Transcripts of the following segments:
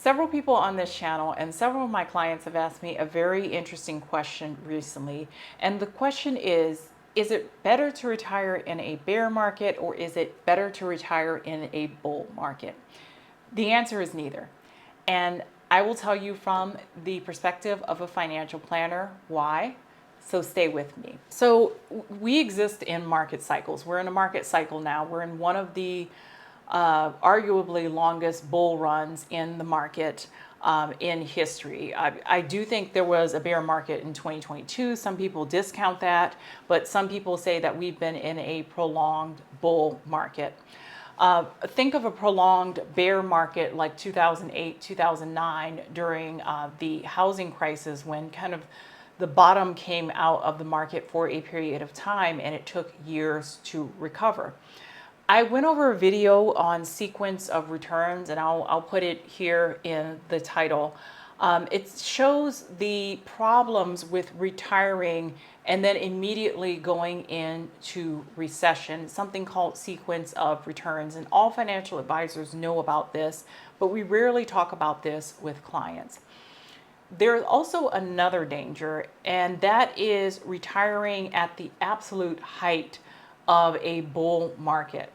Several people on this channel and several of my clients have asked me a very interesting question recently. And the question is it better to retire in a bear market or is it better to retire in a bull market? The answer is neither. And I will tell you from the perspective of a financial planner why. So stay with me. So we exist in market cycles. We're in a market cycle now. We're in one of the arguably longest bull runs in the market in history. I do think there was a bear market in 2022. Some people discount that, but some people say that we've been in a prolonged bull market. Think of a prolonged bear market like 2008, 2009 during the housing crisis, when kind of the bottom came out of the market for a period of time and it took years to recover. I went over a video on sequence of returns, and I'll put it here in the title. It shows the problems with retiring and then immediately going into recession, something called sequence of returns. And all financial advisors know about this, but we rarely talk about this with clients. There's also another danger, and that is retiring at the absolute height of a bull market.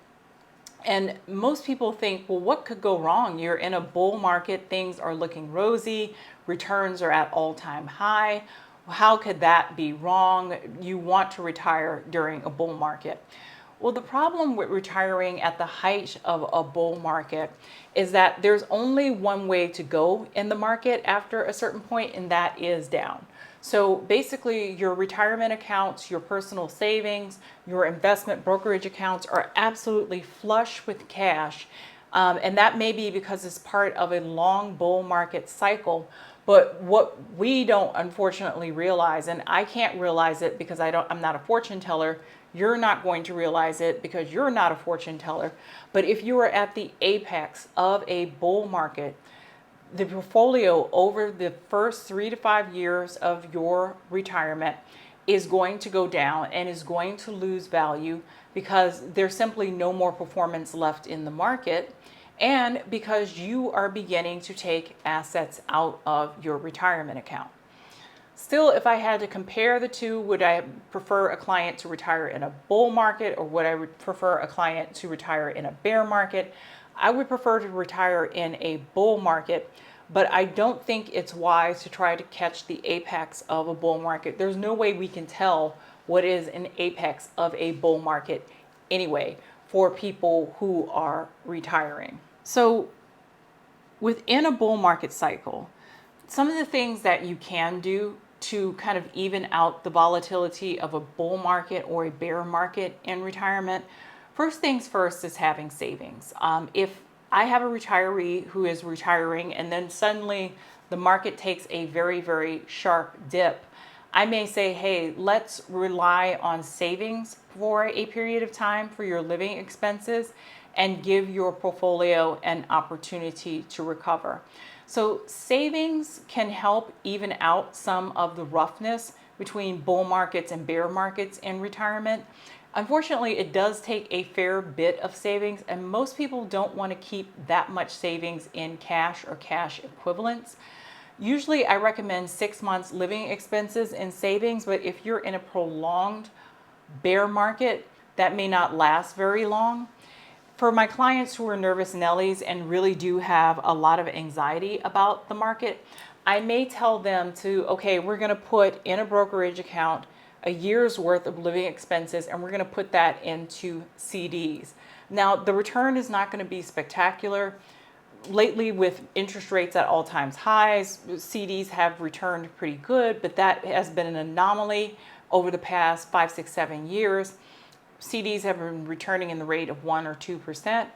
And most people think, well, what could go wrong? You're in a bull market, things are looking rosy, returns are at all-time high. How could that be wrong? You want to retire during a bull market. Well, the problem with retiring at the height of a bull market is that there's only one way to go in the market after a certain point, and that is down. So basically, your retirement accounts, your personal savings, your investment brokerage accounts are absolutely flush with cash. And that may be because it's part of a long bull market cycle. But what we don't unfortunately realize, and I can't realize it because I'm not a fortune teller, you're not going to realize it because you're not a fortune teller. But if you are at the apex of a bull market, the portfolio over the first 3 to 5 years of your retirement is going to go down and is going to lose value because there's simply no more performance left in the market, and because you are beginning to take assets out of your retirement account. Still, if I had to compare the two, would I prefer a client to retire in a bull market or would I prefer a client to retire in a bear market? I would prefer to retire in a bull market, but I don't think it's wise to try to catch the apex of a bull market. There's no way we can tell what is an apex of a bull market anyway for people who are retiring. So within a bull market cycle, some of the things that you can do to kind of even out the volatility of a bull market or a bear market in retirement, first things first is having savings. If I have a retiree who is retiring and then suddenly the market takes a very, very sharp dip, I may say, hey, let's rely on savings for a period of time for your living expenses and give your portfolio an opportunity to recover. So savings can help even out some of the roughness between bull markets and bear markets in retirement. Unfortunately, it does take a fair bit of savings, and most people don't want to keep that much savings in cash or cash equivalents. Usually, I recommend 6 months living expenses in savings, but if you're in a prolonged bear market, that may not last very long. For my clients who are nervous Nellies and really do have a lot of anxiety about the market, I may tell them to, okay, we're going to put in a brokerage account a year's worth of living expenses, and we're going to put that into CDs. Now, the return is not going to be spectacular. Lately, with interest rates at all-time highs, CDs have returned pretty good, but that has been an anomaly over the past 5, 6, 7 years. CDs have been returning in the rate of 1 or 2%,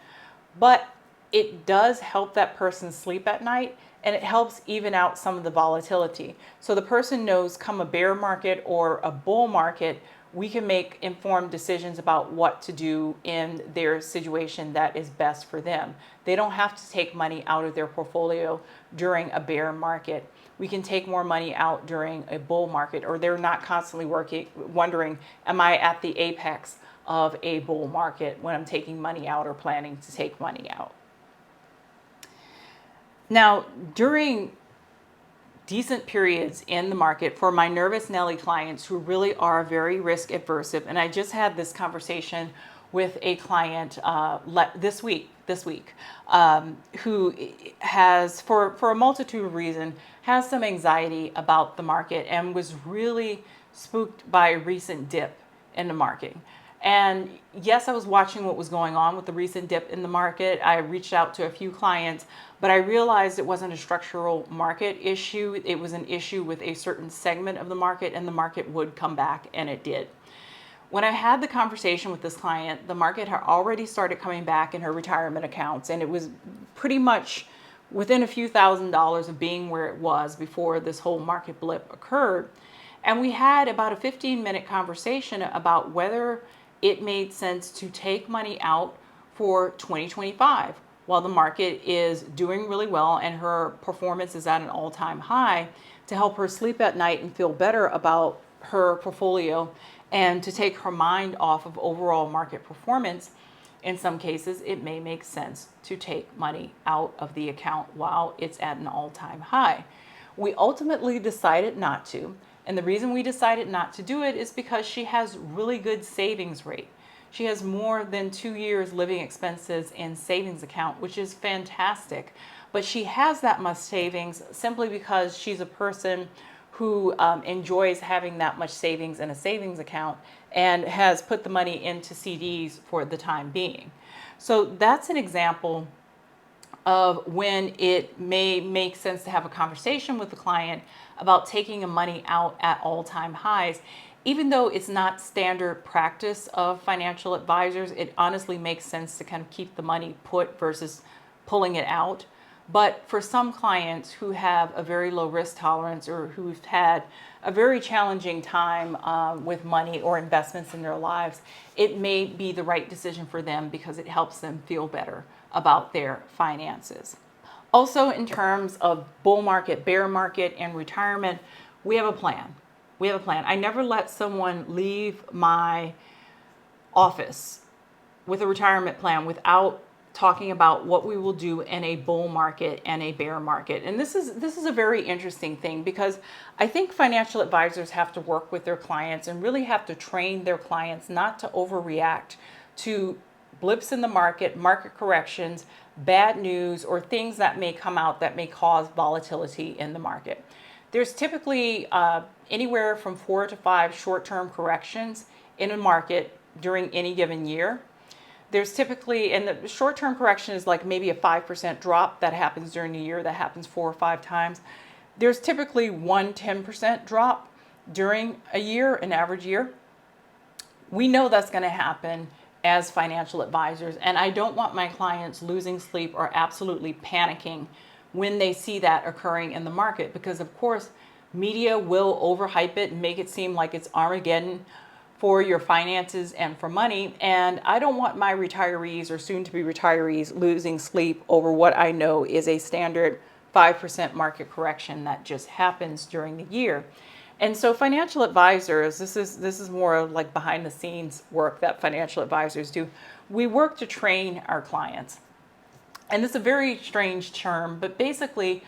but it does help that person sleep at night, and it helps even out some of the volatility. So the person knows come a bear market or a bull market, we can make informed decisions about what to do in their situation that is best for them. They don't have to take money out of their portfolio during a bear market. We can take more money out during a bull market, or they're not constantly wondering, am I at the apex of a bull market when I'm taking money out or planning to take money out? Now, during decent periods in the market for my nervous Nelly clients who really are very risk aversive, and I just had this conversation with a client this week, who has, for a multitude of reasons, has some anxiety about the market and was really spooked by a recent dip in the market. And yes, I was watching what was going on with the recent dip in the market. I reached out to a few clients, but I realized it wasn't a structural market issue. It was an issue with a certain segment of the market, and the market would come back, and it did. When I had the conversation with this client, the market had already started coming back in her retirement accounts, and it was pretty much within a few $1,000s of being where it was before this whole market blip occurred. And we had about a 15-minute conversation about whether it made sense to take money out for 2025 while the market is doing really well and her performance is at an all-time high, to help her sleep at night and feel better about her portfolio and to take her mind off of overall market performance. In some cases, it may make sense to take money out of the account while it's at an all-time high. We ultimately decided not to. And the reason we decided not to do it is because she has really good savings rate. She has more than 2 years living expenses in savings account, which is fantastic. But she has that much savings simply because she's a person who enjoys having that much savings in a savings account and has put the money into CDs for the time being. So that's an example of when it may make sense to have a conversation with the client about taking money out at all-time highs. Even though it's not standard practice of financial advisors, it honestly makes sense to kind of keep the money put versus pulling it out. But for some clients who have a very low risk tolerance or who've had a very challenging time with money or investments in their lives, it may be the right decision for them because it helps them feel better about their finances. Also, in terms of bull market, bear market, and retirement, we have a plan. We have a plan. I never let someone leave my office with a retirement plan without talking about what we will do in a bull market and a bear market. And this is a very interesting thing because I think financial advisors have to work with their clients and really have to train their clients not to overreact to blips in the market, market corrections, bad news, or things that may come out that may cause volatility in the market. There's typically anywhere from 4 to 5 short-term corrections in a market during any given year. There's typically, and the short-term correction is like maybe a 5% drop that happens during the year, that happens 4 or 5 times. There's typically 10% drop during a year, an average year. We know that's going to happen as financial advisors, and I don't want my clients losing sleep or absolutely panicking when they see that occurring in the market, because of course media will overhype it and make it seem like it's Armageddon for your finances and for money. And I don't want my retirees or soon to be retirees losing sleep over what I know is a standard 5% market correction that just happens during the year. And so financial advisors, this is more like behind the scenes work that financial advisors do. We work to train our clients. And it's a very strange term, but basically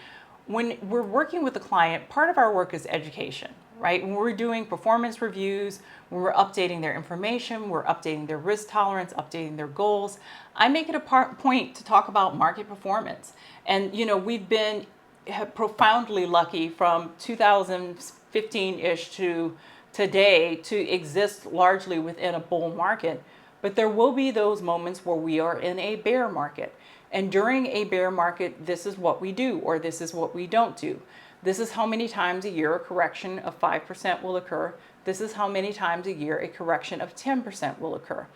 when we're working with a client, part of our work is education, right? When we're doing performance reviews, when we're updating their information, we're updating their risk tolerance, updating their goals, I make it a point to talk about market performance. And, you know, we've been profoundly lucky from 2015-ish to today to exist largely within a bull market. But there will be those moments where we are in a bear market. And during a bear market, this is what we do, or this is what we don't do. This is how many times a year a correction of 5% will occur. This is how many times a year a correction of 10% will occur.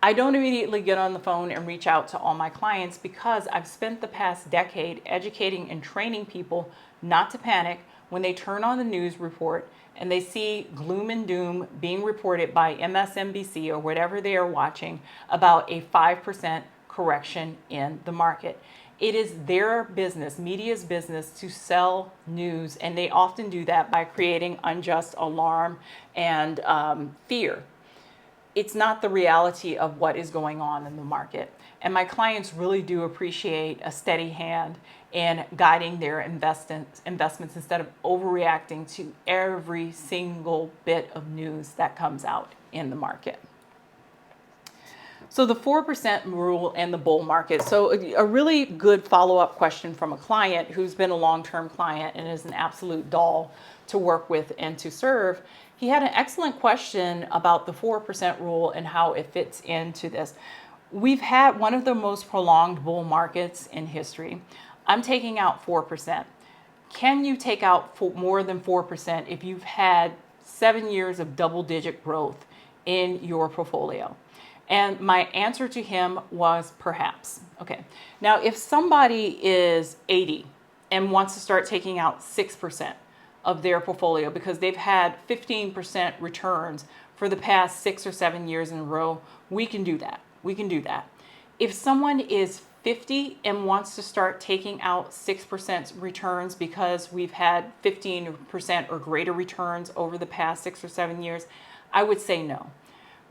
I don't immediately get on the phone and reach out to all my clients because I've spent the past decade educating and training people not to panic when they turn on the news report and they see gloom and doom being reported by MSNBC or whatever they are watching about a 5% correction in the market. It is their business, media's business, to sell news, and they often do that by creating unjust alarm and fear. It's not the reality of what is going on in the market. And my clients really do appreciate a steady hand in guiding their investments instead of overreacting to every single bit of news that comes out in the market. So the 4% rule and the bull market. So a really good follow-up question from a client who's been a long-term client and is an absolute doll to work with and to serve. He had an excellent question about the 4% rule and how it fits into this. We've had one of the most prolonged bull markets in history. I'm taking out 4%. Can you take out more than 4% if you've had 7 years of double-digit growth in your portfolio? And my answer to him was perhaps. Okay. Now, if somebody is 80 and wants to start taking out 6% of their portfolio because they've had 15% returns for the past 6 or 7 years in a row, we can do that. We can do that. If someone is 50 and wants to start taking out 6% returns because we've had 15% or greater returns over the past 6 or 7 years, I would say no.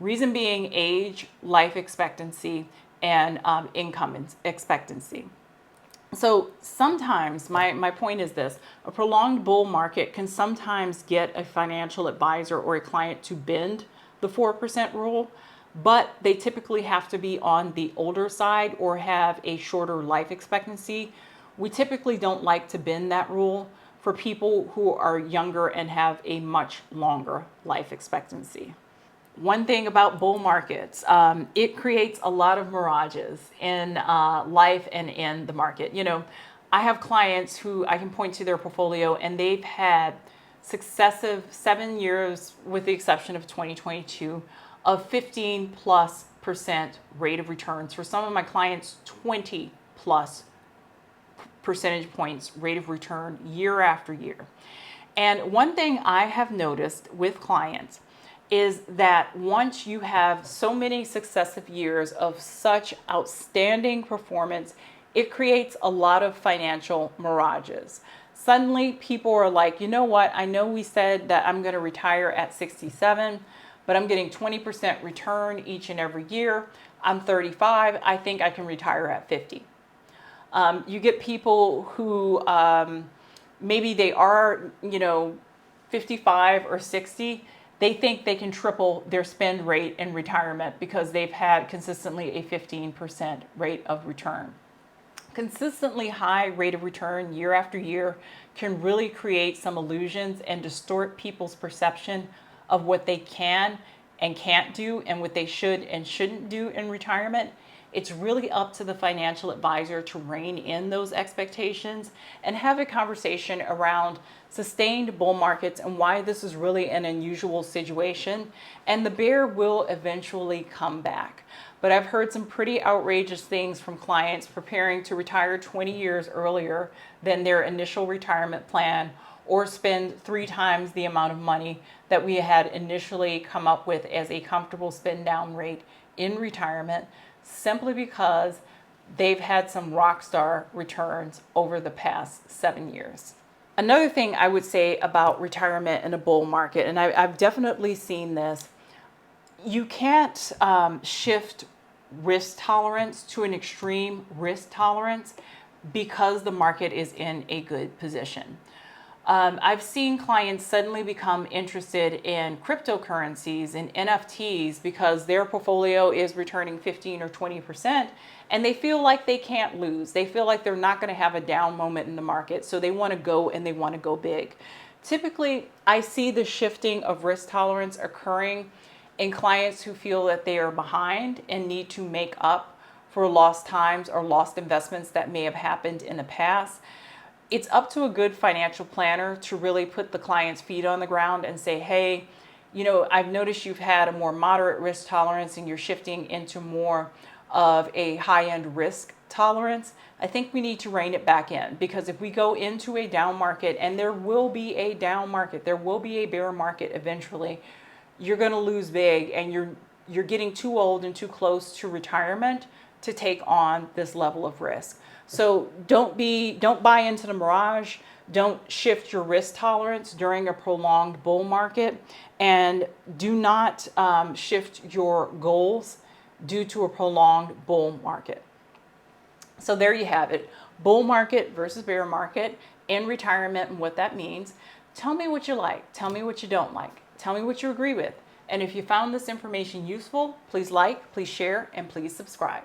Reason being age, life expectancy, and income expectancy. So sometimes, my point is this, a prolonged bull market can sometimes get a financial advisor or a client to bend the 4% rule, but they typically have to be on the older side or have a shorter life expectancy. We typically don't like to bend that rule for people who are younger and have a much longer life expectancy. One thing about bull markets, it creates a lot of mirages in life and in the market. You know, I have clients who I can point to their portfolio and they've had successive 7 years, with the exception of 2022, of 15+% rate of returns. For some of my clients, 20+ percentage points rate of return year after year. And one thing I have noticed with clients is that once you have so many successive years of such outstanding performance, it creates a lot of financial mirages. Suddenly people are like, you know what, I know we said that I'm going to retire at 67, but I'm getting 20% return each and every year. I'm 35, I think I can retire at 50. You get people who maybe they are, 55 or 60, they think they can triple their spend rate in retirement because they've had consistently a 15% rate of return. Consistently high rate of return year after year can really create some illusions and distort people's perception of what they can and can't do and what they should and shouldn't do in retirement. It's really up to the financial advisor to rein in those expectations and have a conversation around sustained bull markets and why this is really an unusual situation. And the bear will eventually come back. But I've heard some pretty outrageous things from clients preparing to retire 20 years earlier than their initial retirement plan, or spend 3 times the amount of money that we had initially come up with as a comfortable spend down rate in retirement, simply because they've had some rock star returns over the past 7 years. Another thing I would say about retirement in a bull market, and I've definitely seen this, you can't shift risk tolerance to an extreme risk tolerance because the market is in a good position. I've seen clients suddenly become interested in cryptocurrencies and NFTs because their portfolio is returning 15 or 20%, and they feel like they can't lose. They feel like they're not going to have a down moment in the market, so they want to go and they want to go big. Typically, I see the shifting of risk tolerance occurring in clients who feel that they are behind and need to make up for lost times or lost investments that may have happened in the past. It's up to a good financial planner to really put the client's feet on the ground and say, hey, I've noticed you've had a more moderate risk tolerance and you're shifting into more of a high-end risk tolerance. I think we need to rein it back in, because if we go into a down market, and there will be a down market, there will be a bear market eventually, you're going to lose big, and you're getting too old and too close to retirement to take on this level of risk. So don't buy into the mirage. Don't shift your risk tolerance during a prolonged bull market, and do not shift your goals due to a prolonged bull market. So there you have it. bull market versus bear market, in retirement and what that means. Tell me what you like. Tell me what you don't like. Tell me what you agree with. And if you found this information useful, please like, please share, and please subscribe.